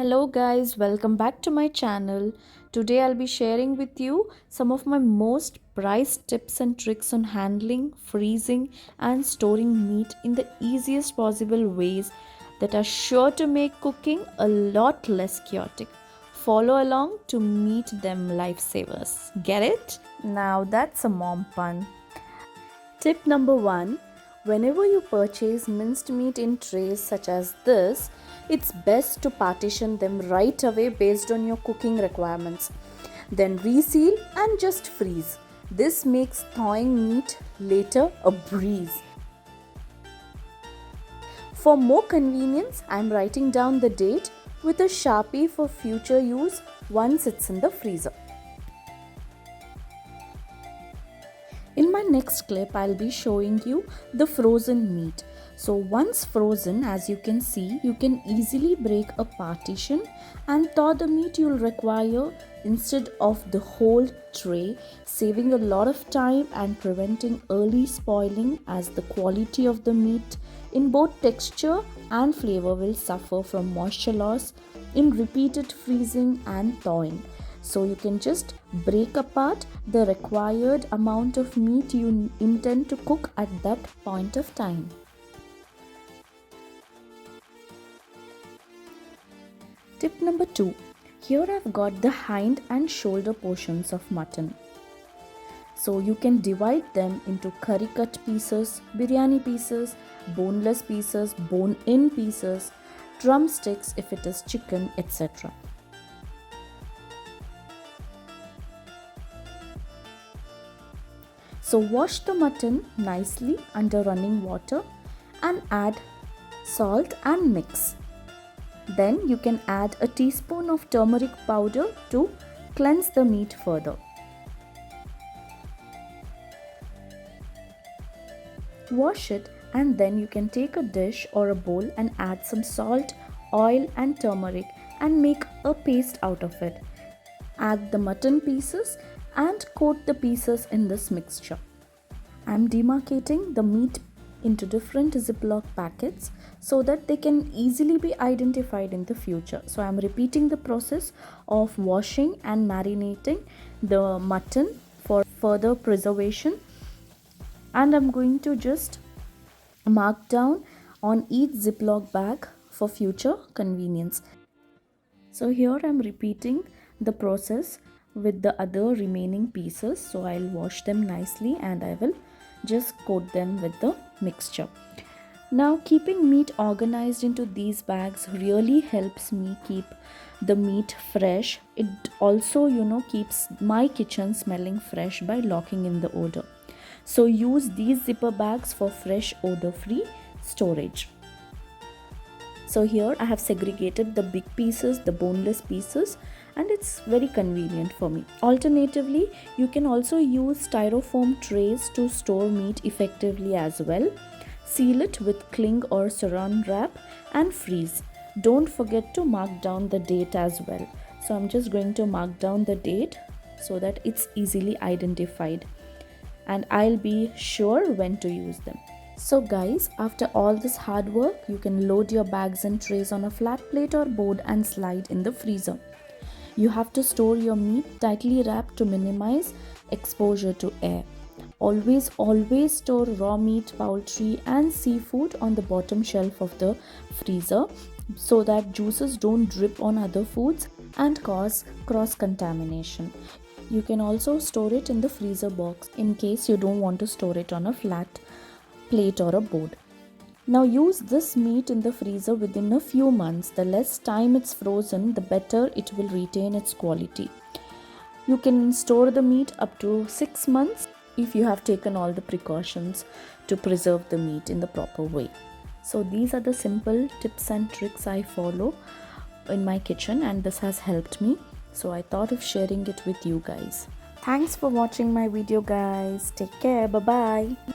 Hello guys, welcome back to my channel. Today I'll be sharing with you some of my most prized tips and tricks on handling, freezing and storing meat in the easiest possible ways that are sure to make cooking a lot less chaotic. Follow along to meet them lifesavers. Get it? Now that's a mom pun. Tip number 1. Whenever you purchase minced meat in trays such as this, it's best to partition them right away based on your cooking requirements. Then reseal and just freeze. This makes thawing meat later a breeze. For more convenience, I'm writing down the date with a Sharpie for future use once it's in the freezer. In my next clip, I'll be showing you the frozen meat. So once frozen, as you can see, you can easily break a partition and thaw the meat you'll require instead of the whole tray, saving a lot of time and preventing early spoiling, as the quality of the meat in both texture and flavor will suffer from moisture loss in repeated freezing and thawing. So you can just break apart the required amount of meat you intend to cook at that point of time. Tip number 2. Here I've got the hind and shoulder portions of mutton. So you can divide them into curry cut pieces, biryani pieces, boneless pieces, bone-in pieces, drumsticks if it is chicken, etc. So wash the mutton nicely under running water and add salt and mix. Then you can add a teaspoon of turmeric powder to cleanse the meat further. Wash it and then you can take a dish or a bowl and add some salt, oil and turmeric and make a paste out of it. Add the mutton pieces and coat the pieces in this mixture. I'm demarcating the meat into different Ziploc packets so that they can easily be identified in the future. So I'm repeating the process of washing and marinating the mutton for further preservation, and I'm going to just mark down on each Ziploc bag for future convenience. So here I'm repeating the process with the other remaining pieces. So I'll wash them nicely and I will just coat them with the mixture. Now keeping meat organized into these bags really helps me keep the meat fresh. It also keeps my kitchen smelling fresh by locking in the odor. So use these zipper bags for fresh odor-free storage. So here I have segregated the big pieces, the boneless pieces, and it's very convenient for me. Alternatively, you can also use styrofoam trays to store meat effectively as well. Seal it with cling or saran wrap and freeze. Don't forget to mark down the date as well. So I'm just going to mark down the date so that it's easily identified, and I'll be sure when to use them. So guys, after all this hard work, you can load your bags and trays on a flat plate or board and slide in the freezer. You have to store your meat tightly wrapped to minimize exposure to air. Always store raw meat, poultry and seafood on the bottom shelf of the freezer so that juices don't drip on other foods and cause cross-contamination. You can also store it in the freezer box in case you don't want to store it on a flat plate or a board. Now use this meat in the freezer within a few months. The less time it's frozen, the better it will retain its quality. You can store the meat up to 6 months if you have taken all the precautions to preserve the meat in the proper way. So these are the simple tips and tricks I follow in my kitchen, and this has helped me. So I thought of sharing it with you guys. Thanks for watching my video guys. Take care. Bye bye.